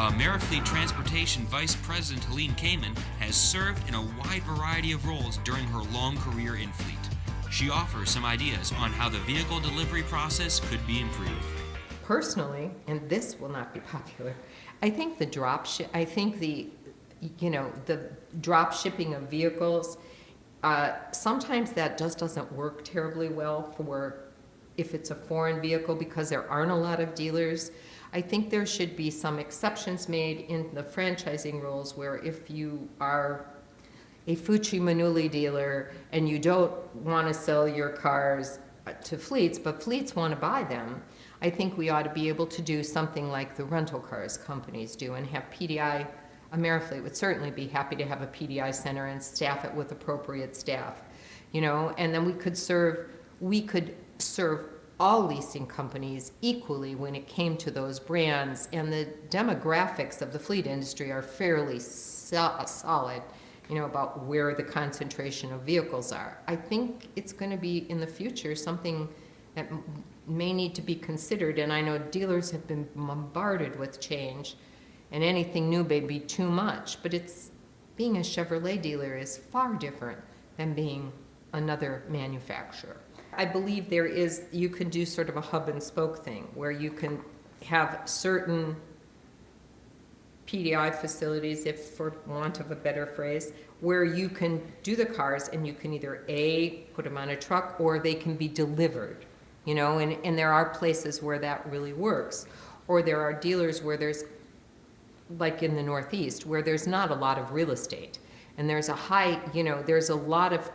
Amerifleet Transportation Vice President Helene Kamon has served in a wide variety of roles during her long career in fleet. She offers some ideas on how the vehicle delivery process could be improved. Personally, and this will not be popular, I think the drop shipping of vehicles, sometimes that just doesn't work terribly well for if it's a foreign vehicle because there aren't a lot of dealers. I think there should be some exceptions made in the franchising rules where if you are a Fucci Manuli dealer and you don't want to sell your cars to fleets, but fleets want to buy them, I think we ought to be able to do something like the rental cars companies do and have PDI. Amerifleet would certainly be happy to have a PDI center and staff it with appropriate staff, and then we could serve all leasing companies equally when it came to those brands, and the demographics of the fleet industry are fairly solid, about where the concentration of vehicles are. I think it's going to be in the future something that may need to be considered, and I know dealers have been bombarded with change, and anything new may be too much, but being a Chevrolet dealer is far different than being another manufacturer. I believe you can do sort of a hub and spoke thing where you can have certain PDI facilities, if for want of a better phrase, where you can do the cars and you can either put them on a truck or they can be delivered, and there are places where that really works. Or there are dealers where there's, like in the Northeast, where there's not a lot of real estate and there's there's a lot of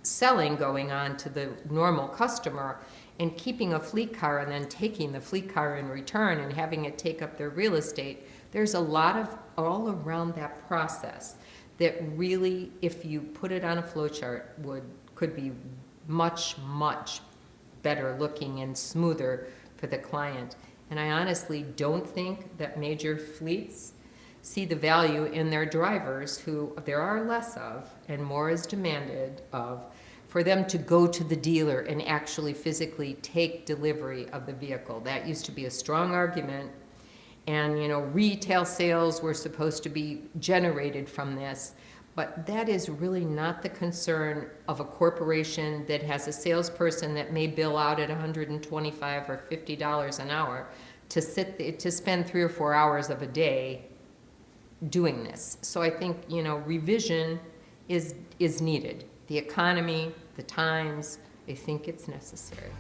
selling going on to the normal customer, and keeping a fleet car and then taking the fleet car in return and having it take up their real estate. There's a lot of all around that process that really, if you put it on a flow chart, could be much, much better looking and smoother for the client. And I honestly don't think that major fleets see the value in their drivers, who there are less of and more is demanded of, for them to go to the dealer and actually physically take delivery of the vehicle. That used to be a strong argument, and retail sales were supposed to be generated from this, but that is really not the concern of a corporation that has a salesperson that may bill out at $125 or $50 an hour to spend 3 or 4 hours of a day doing this. So I think, revision is needed. The economy, the times, I think it's necessary.